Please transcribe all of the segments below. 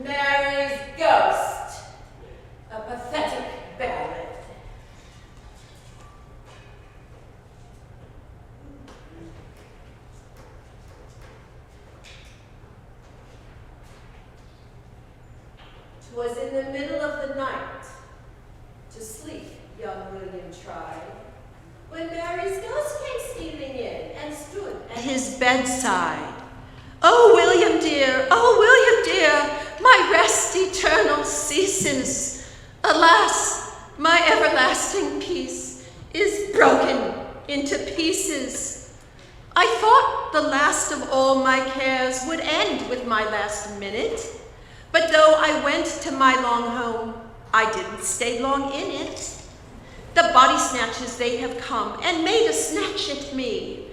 Mary's Ghost, a pathetic ballad. "'Twas in the middle of the night, to sleep young William tried, when Mary's ghost came stealing in and stood at his bedside. Oh, William dear, my rest eternal ceases. Alas, my everlasting peace is broken into pieces. I thought the last of all my cares would end with my last minute, but though I went to my long home, I didn't stay long in it. The body snatchers, they have come and made a snatch at me.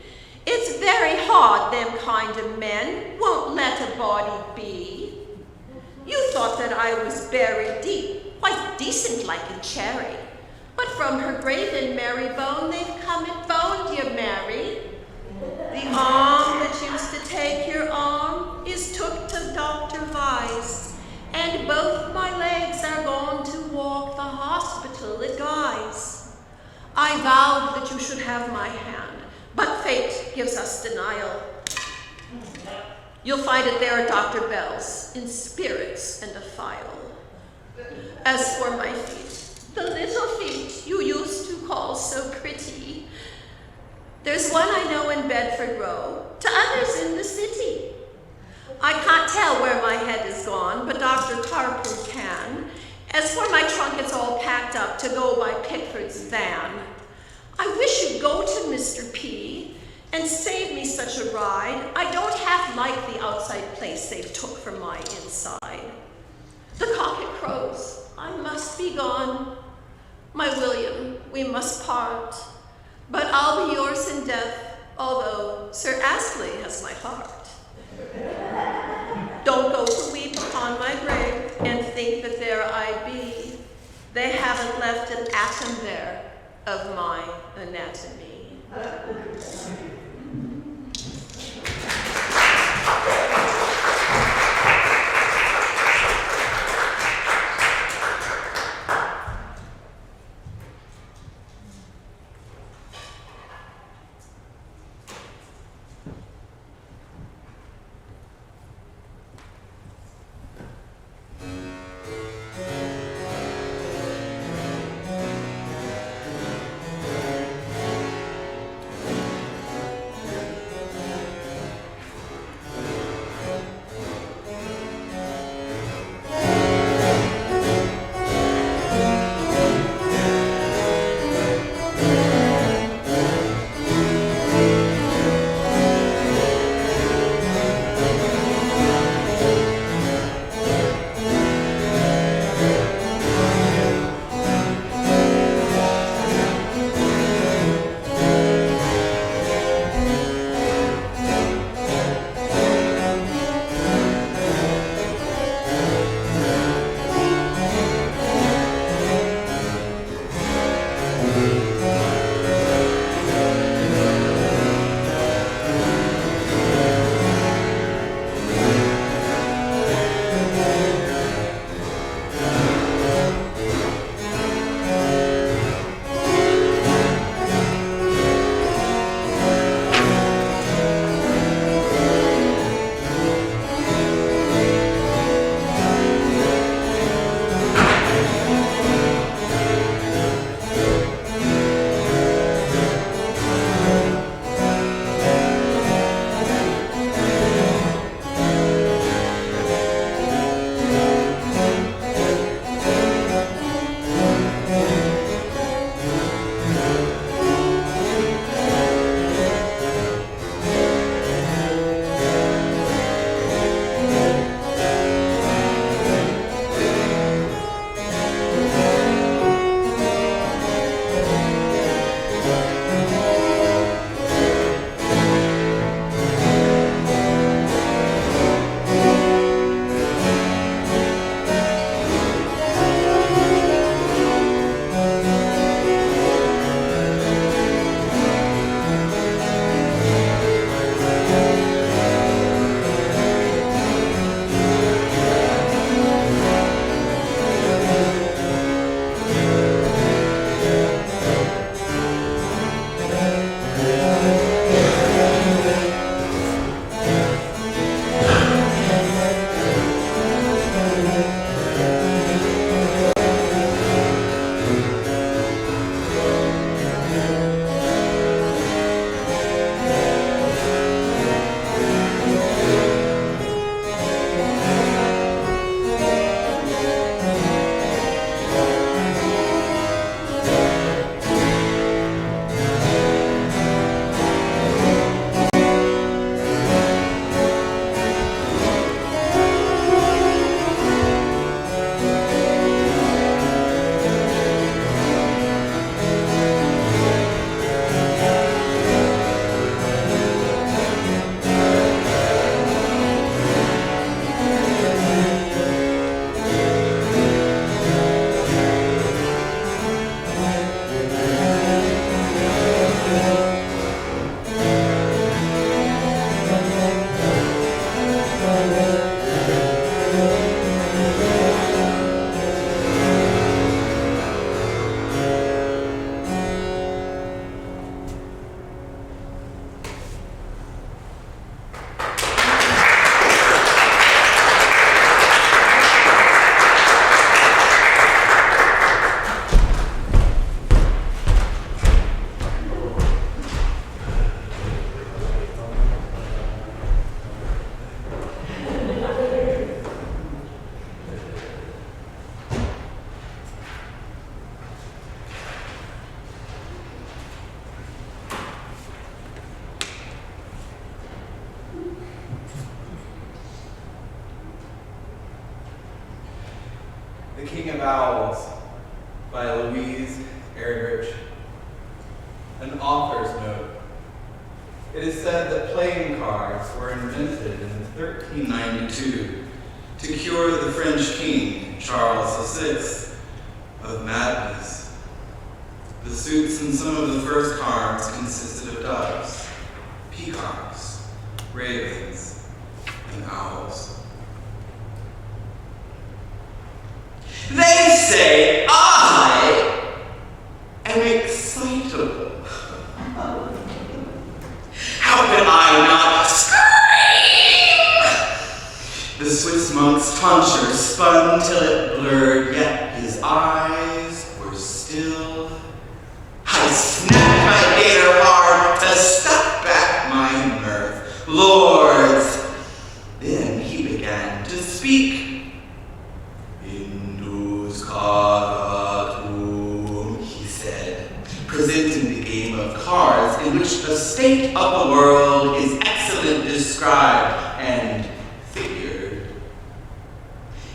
It's very hard them kind of men won't let a body be. You thought that I was buried deep, quite decent like a cherry, but from her grave in Marybone they've come and boned you, Mary. The arm that used to take your arm is took to Dr. Weiss, and both my legs are gone to walk the hospital at Guy's. I vowed that you should have my hand, but fate gives us denial. You'll find it there at Dr. Bell's, in spirits and a phial. As for my feet, the little feet you used to call so pretty, there's one I know in Bedford Row, to others in the city. I can't tell where my head is gone, but Dr. Carpool can. As for my trunk, it's all packed up to go by Pickford's van. I wish you'd go to Mr. P and save me such a ride. I don't half like the outside place they've took for my inside. The cock it crows, I must be gone. My William, we must part, but I'll be yours in death, although Sir Astley has my heart. Don't go to weep upon my grave and think that there I be. They haven't left an atom there of my anatomy. The King of Owls by Louise Erdrich. An author's note. It is said that playing cards were invented in 1392 to cure the French king, Charles VI, of madness. The suits in some of the first cards consisted of doves, peacocks, ravens, and owls. They say I am excitable. How can I not scream? The Swiss monk's tonsure spun till it blurred, yet his eyes were still. I snapped my gator hard to stuff back my mirth. Lords, then he began to speak. Indus caratum, he said, presenting the game of cards in which the state of the world is excellently described and figured.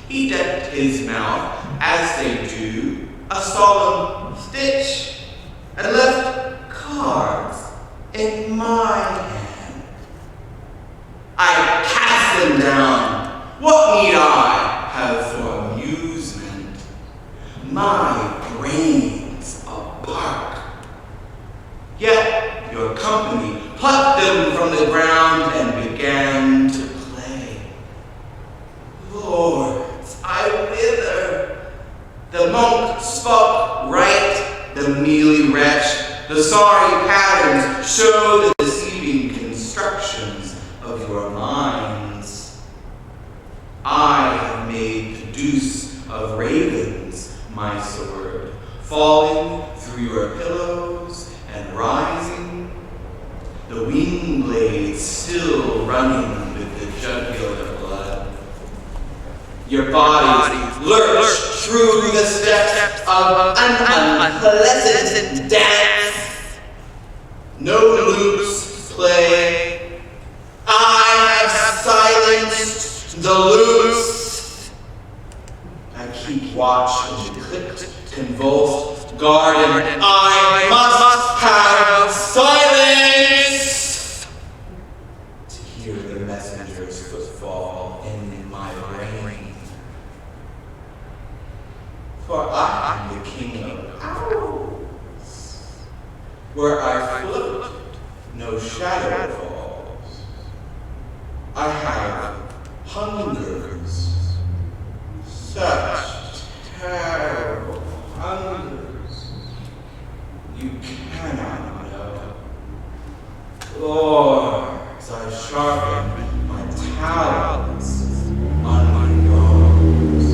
He decked his mouth, as they do, a solemn stitch, and left cards in my hand. I cast them down. What need I have for amusement? My brains a bark. Yet your company plucked them from the ground and began to play. Lords, I wither. The monk spoke right, the mealy wretch. The sorry patterns show the deceiving constructions of your minds. I have made the deuce of ravens my sword, falling through your pillows and rising, the wing blades still running with the jugular blood. Your bodies lurch through the steps of an unpleasant dance. No loops play. I have silenced the loops. I keep watch in the clipped, convulsed garden. I must have silence to hear the messenger's footfall in my brain. For I am the king of owls. Where I float, no shadow falls. I have hungers, such terrible hungers, you cannot know. Lords, I sharpen my talons on my bones.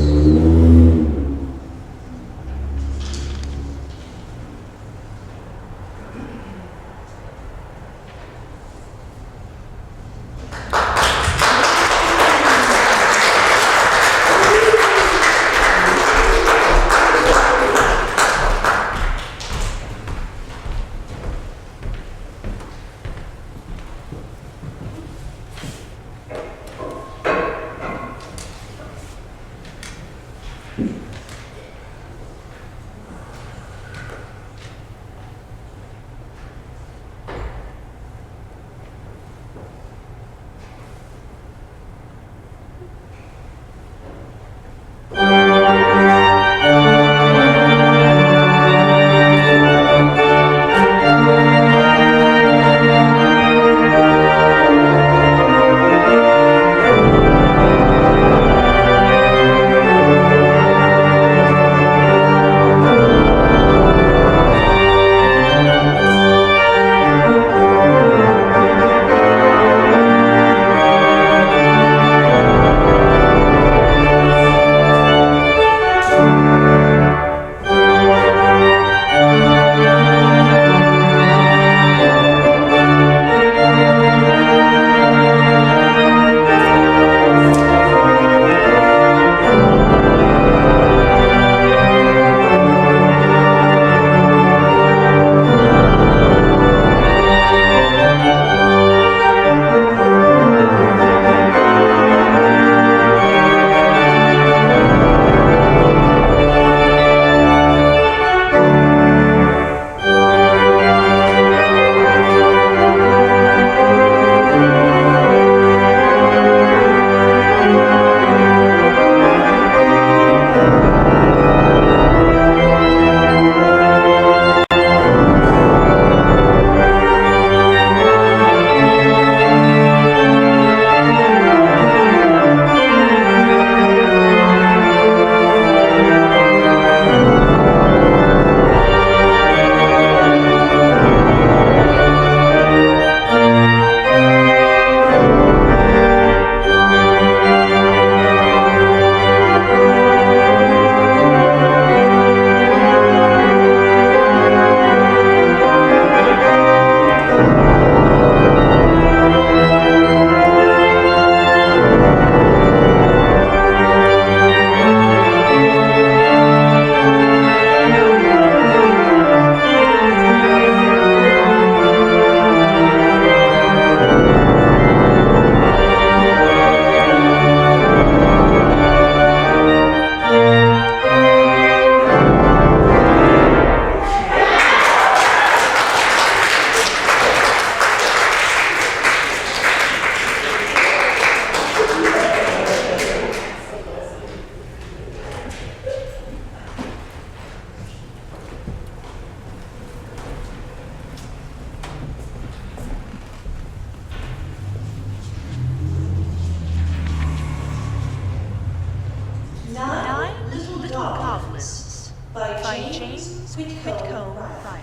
Whitcomb, Riley.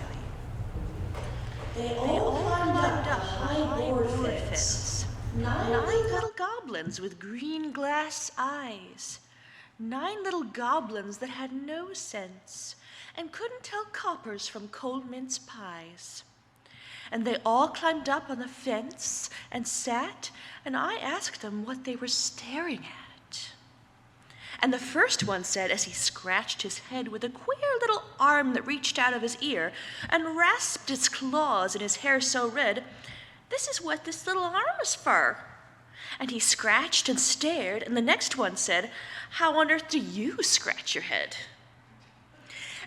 They all climbed up a high board fence. 9 little goblins with green glass eyes. 9 little goblins that had no sense and couldn't tell coppers from cold mince pies. And they all climbed up on the fence and sat, and I asked them what they were staring at. And the first one said, as he scratched his head with a queer little arm that reached out of his ear and rasped its claws in his hair so red, "This is what this little arm is for." And he scratched and stared, and the next one said, "How on earth do you scratch your head?"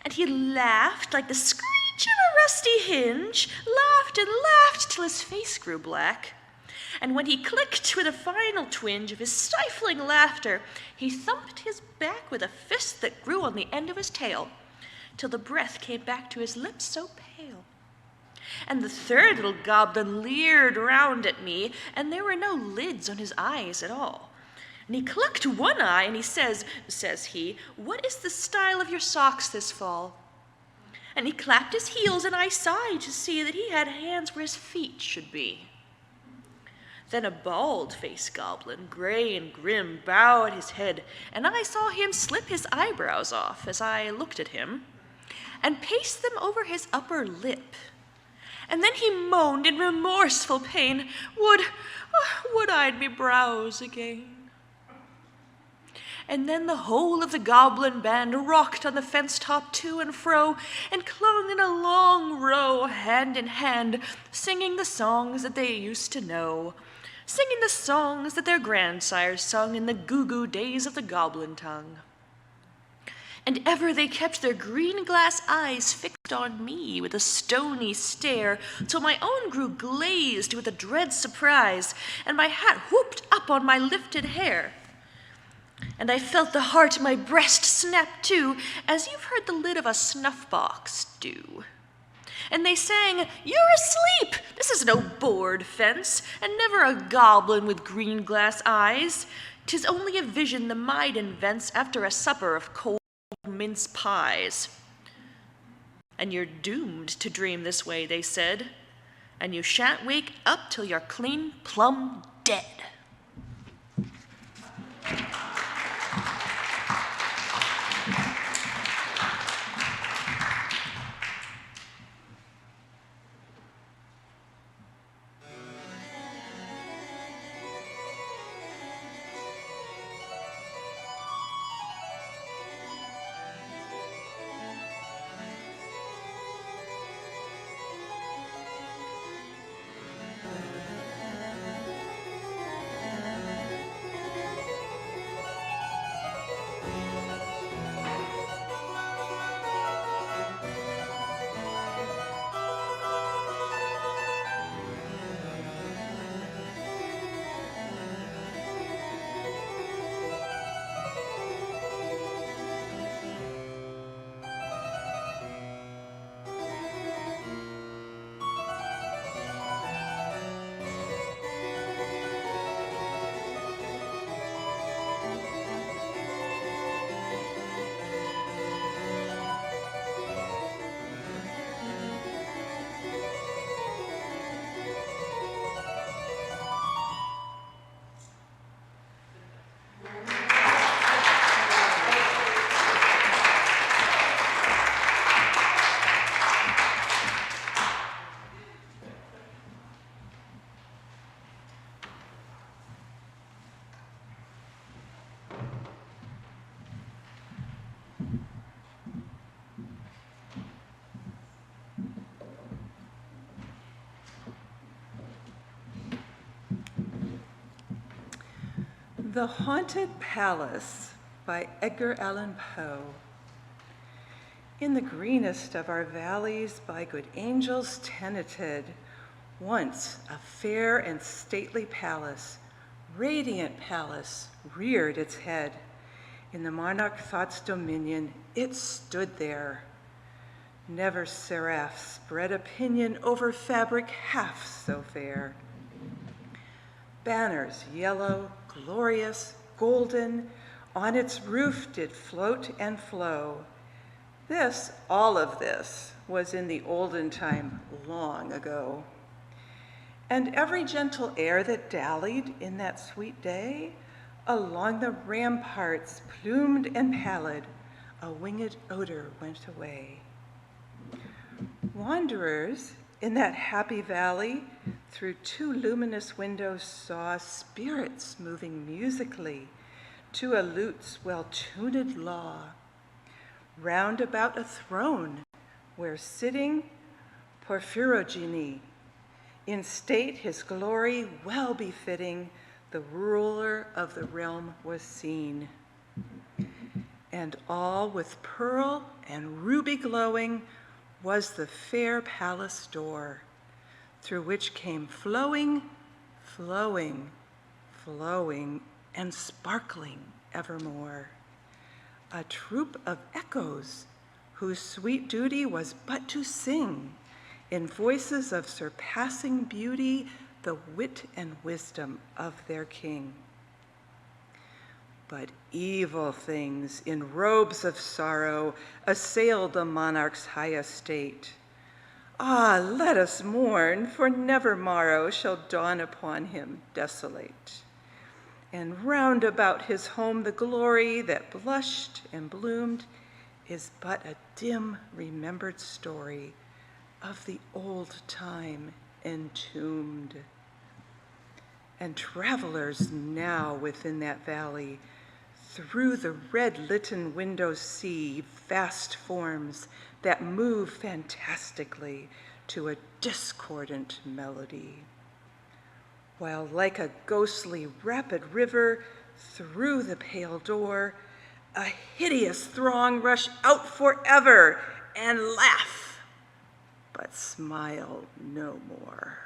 And he laughed like the screech of a rusty hinge, laughed and laughed till his face grew black. And when he clicked with a final twinge of his stifling laughter, he thumped his back with a fist that grew on the end of his tail, till the breath came back to his lips so pale. And the third little goblin leered round at me, and there were no lids on his eyes at all. And he clucked one eye, and he says he, "What is the style of your socks this fall?" And he clapped his heels, and I sighed to see that he had hands where his feet should be. Then a bald-faced goblin, gray and grim, bowed his head, and I saw him slip his eyebrows off as I looked at him, and paste them over his upper lip. And then he moaned in remorseful pain, Would I'd me brows again." And then the whole of the goblin band rocked on the fence top to and fro, and clung in a long row, hand in hand, singing the songs that they used to know, singing the songs that their grandsires sung in the goo-goo days of the goblin tongue. And ever they kept their green glass eyes fixed on me with a stony stare, till my own grew glazed with a dread surprise, and my hat whooped up on my lifted hair. And I felt the heart in my breast snap too, as you've heard the lid of a snuff-box do. And they sang, "You're asleep! This is no board fence, and never a goblin with green glass eyes. 'Tis only a vision the mind invents after a supper of cold mince pies. And you're doomed to dream this way," they said, "and you shan't wake up till you're clean plumb dead." The Haunted Palace by Edgar Allan Poe. In the greenest of our valleys by good angels tenanted, once a fair and stately palace, radiant palace, reared its head. In the monarch thought's dominion, it stood there. Never seraph spread opinion over fabric half so fair. Banners yellow, glorious, golden, on its roof did float and flow. All of this, was in the olden time long ago. And every gentle air that dallied in that sweet day, along the ramparts, plumed and pallid, a winged odor went away. Wanderers in that happy valley through 2 luminous windows saw spirits moving musically to a lute's well-tuned law, round about a throne where sitting Porphyrogene, in state his glory well befitting, the ruler of the realm was seen. And all with pearl and ruby glowing was the fair palace door, through which came flowing, flowing, flowing, and sparkling evermore a troop of echoes whose sweet duty was but to sing in voices of surpassing beauty the wit and wisdom of their king. But evil things in robes of sorrow assailed the monarch's high estate. Ah, let us mourn, for never morrow shall dawn upon him desolate. And round about his home the glory that blushed and bloomed is but a dim remembered story of the old time entombed. And travelers now within that valley through the red litten windows see vast forms that move fantastically to a discordant melody, while like a ghostly rapid river through the pale door a hideous throng rush out forever and laugh, but smile no more.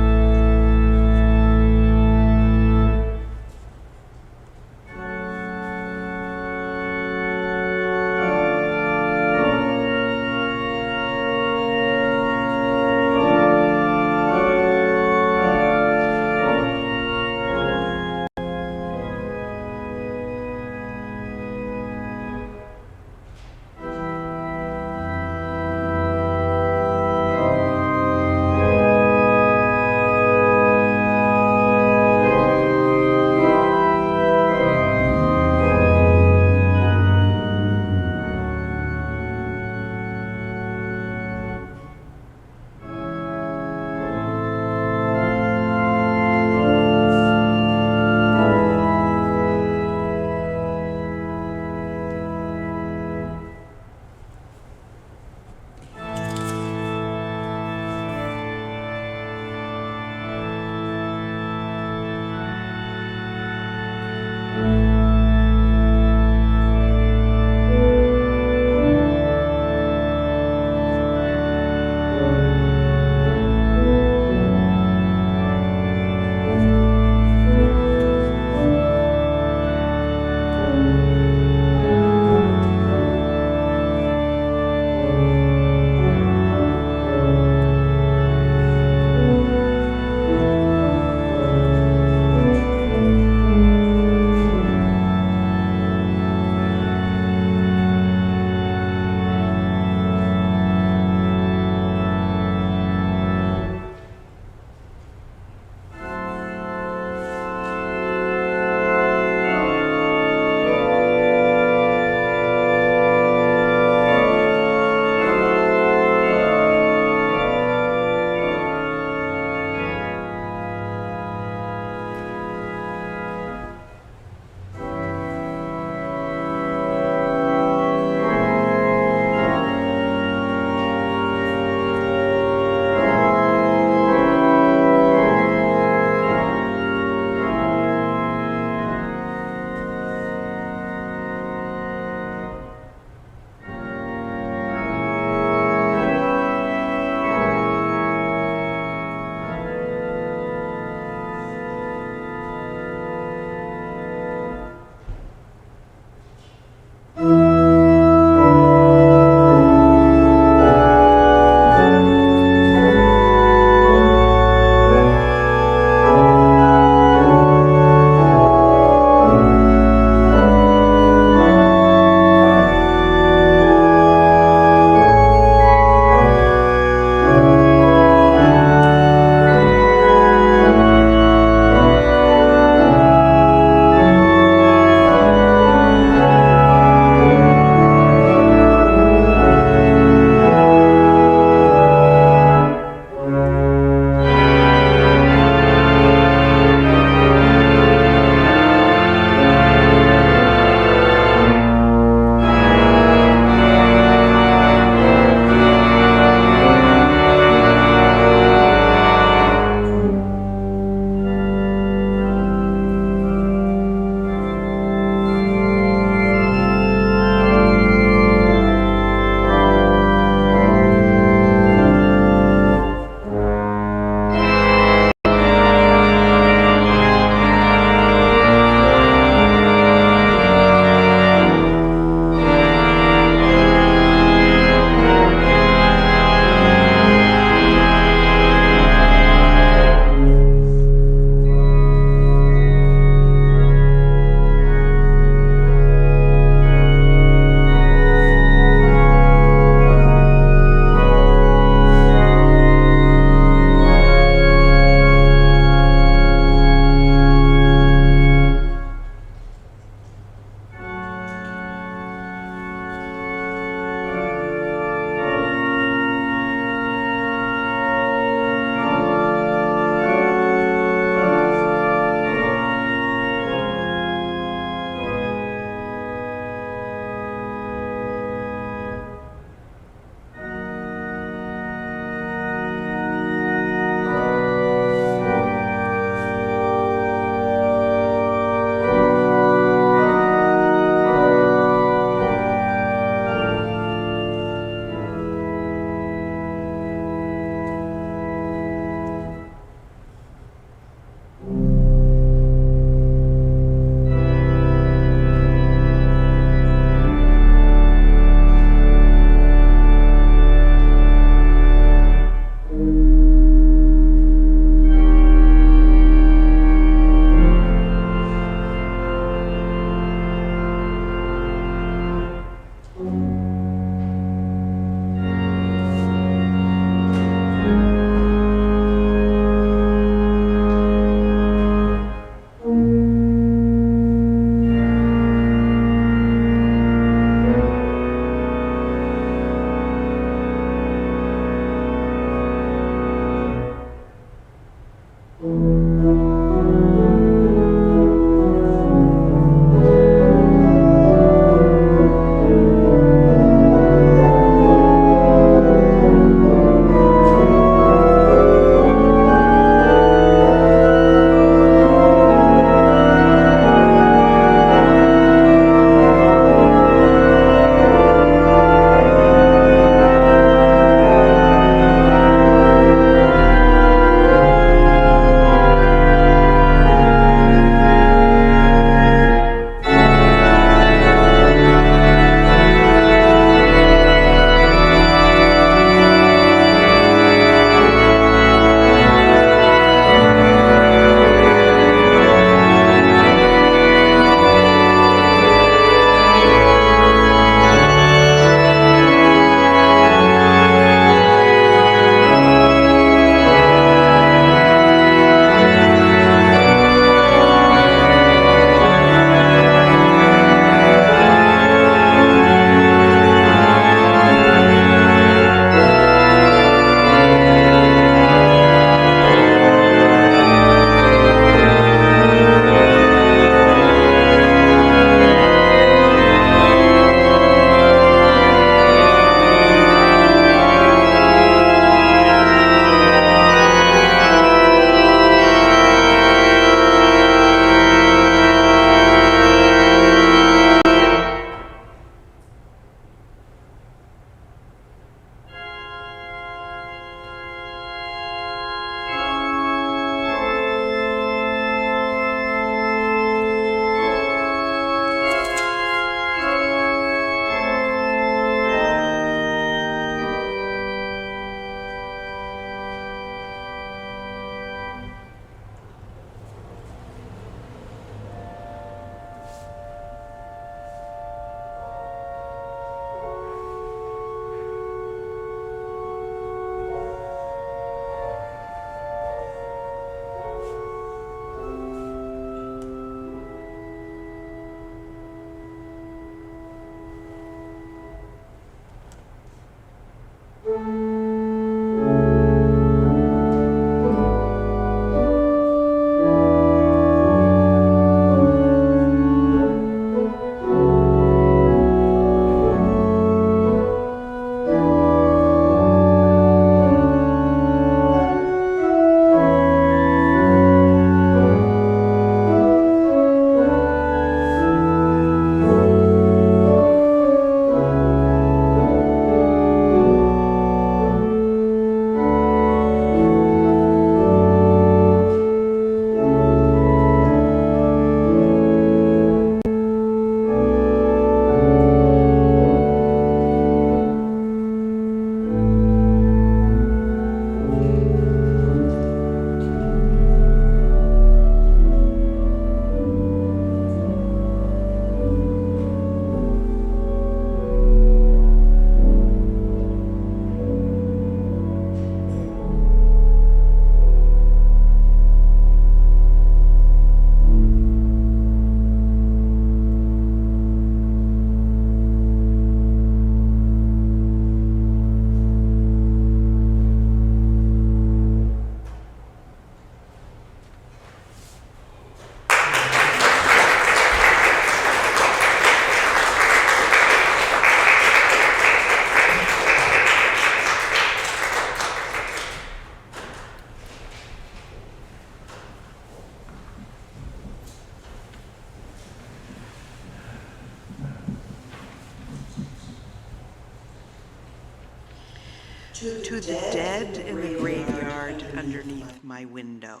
To the dead in the graveyard underneath my window,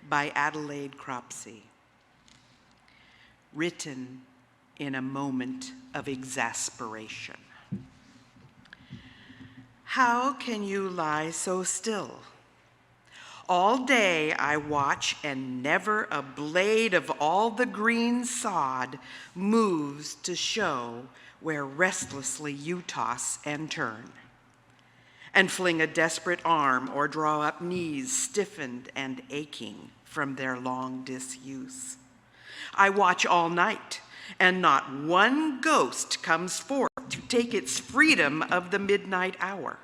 by Adelaide Cropsey. Written in a moment of exasperation. How can you lie so still? All day I watch, and never a blade of all the green sod moves to show where restlessly you toss and turn, and fling a desperate arm or draw up knees stiffened and aching from their long disuse. I watch all night, and not one ghost comes forth to take its freedom of the midnight hour.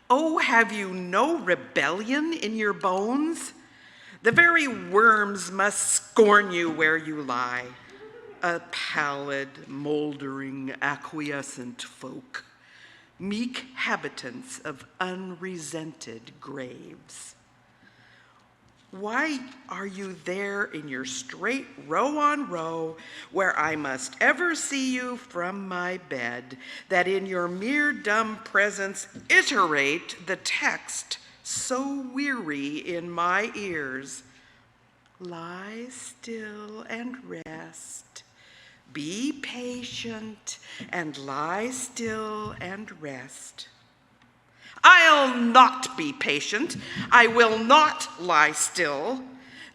Oh, have you no rebellion in your bones? The very worms must scorn you where you lie, a pallid, moldering, acquiescent folk, meek habitants of unresented graves. Why are you there in your straight row on row, where I must ever see you from my bed, that in your mere dumb presence iterate the text so weary in my ears? Lie still and rest. Be patient and lie still and rest. I'll not be patient. I will not lie still.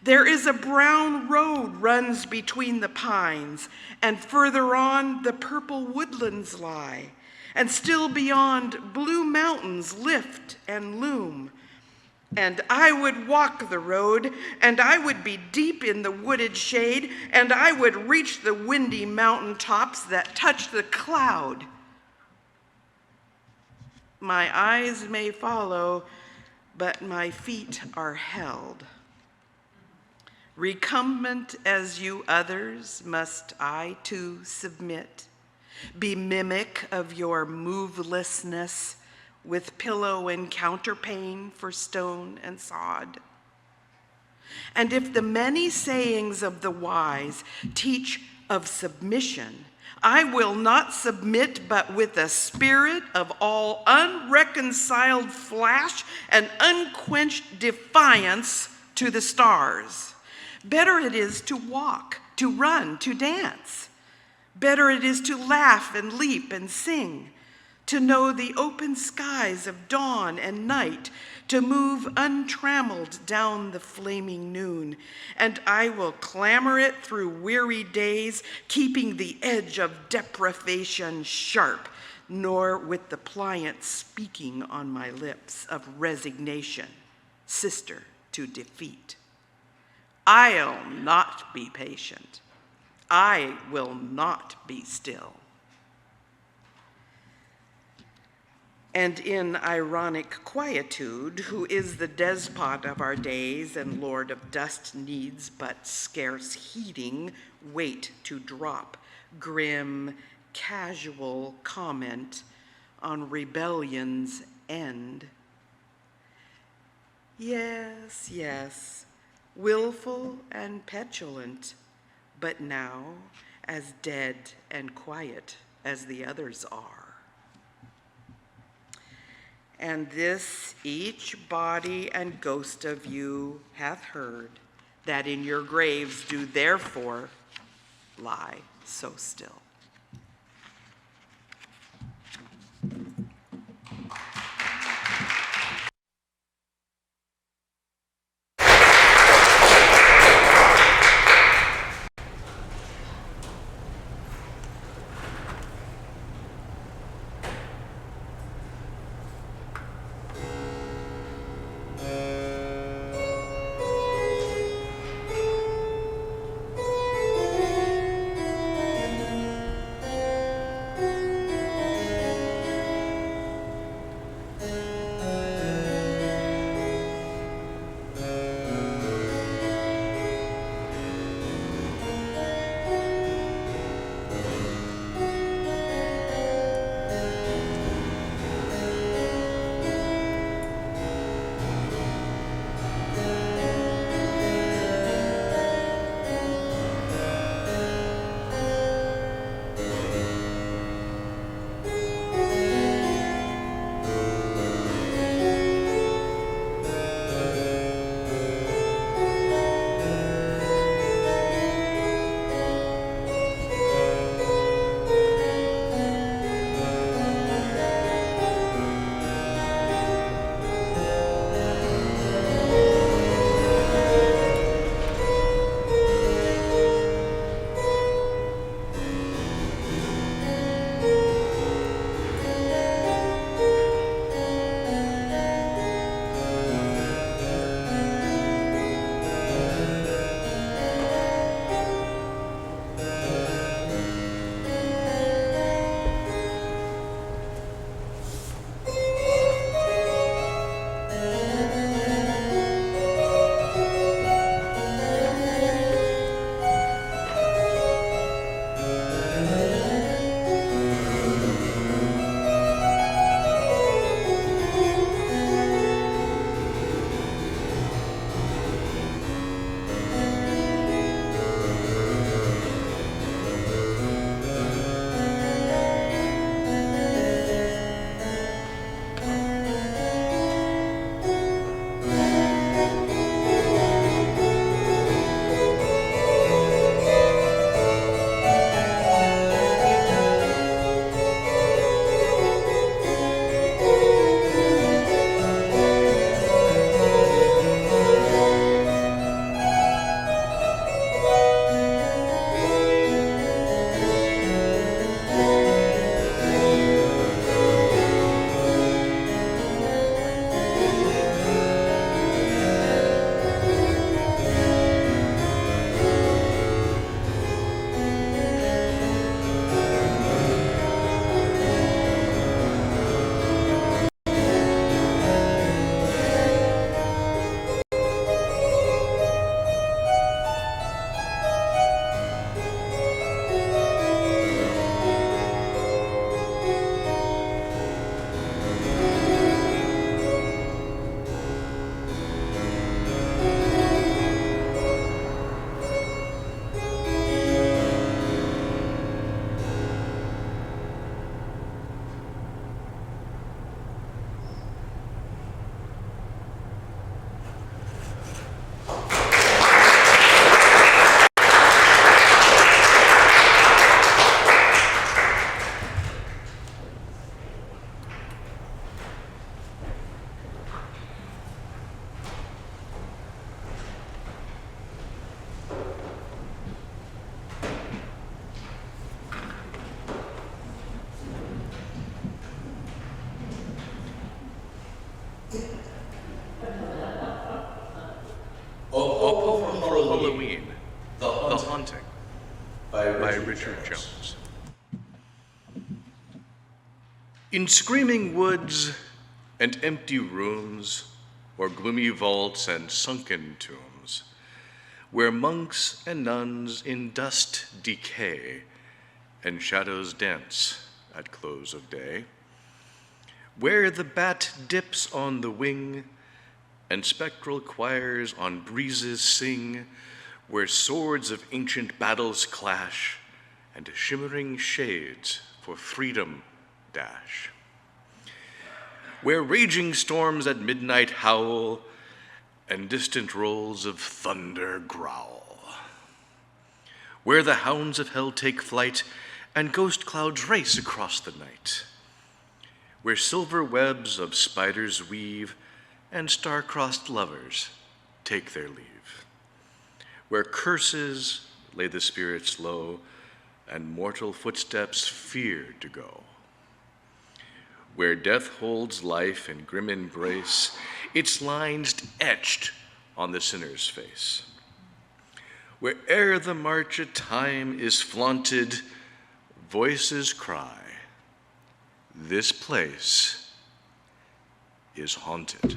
There is a brown road runs between the pines, and further on the purple woodlands lie, and still beyond blue mountains lift and loom. And I would walk the road, and I would be deep in the wooded shade, and I would reach the windy mountain tops that touch the cloud. My eyes may follow, but my feet are held. Recumbent as you others, must I too submit, be mimic of your movelessness, with pillow and counterpane for stone and sod? And if the many sayings of the wise teach of submission, I will not submit, but with a spirit of all unreconciled flash and unquenched defiance to the stars. Better it is to walk, to run, to dance. Better it is to laugh and leap and sing, to know the open skies of dawn and night, to move untrammeled down the flaming noon. And I will clamber it through weary days, keeping the edge of deprivation sharp, nor with the pliant speaking on my lips of resignation, sister to defeat. I'll not be patient. I will not be still. And in ironic quietude, who is the despot of our days and lord of dust, needs but scarce heeding wait to drop grim, casual comment on rebellion's end. Yes, yes, willful and petulant, but now as dead and quiet as the others are. And this each body and ghost of you hath heard, that in your graves do therefore lie so still. Halloween, The Haunting by by Richard Jones. In screaming woods and empty rooms, or gloomy vaults and sunken tombs, where monks and nuns in dust decay and shadows dance at close of day, where the bat dips on the wing and spectral choirs on breezes sing, where swords of ancient battles clash and shimmering shades for freedom dash, where raging storms at midnight howl and distant rolls of thunder growl, where the hounds of hell take flight and ghost clouds race across the night, where silver webs of spiders weave and star-crossed lovers take their leave, where curses lay the spirits low and mortal footsteps fear to go, where death holds life in grim embrace, its lines etched on the sinner's face, where'er the march of time is flaunted, voices cry, this place is haunted.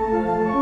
you.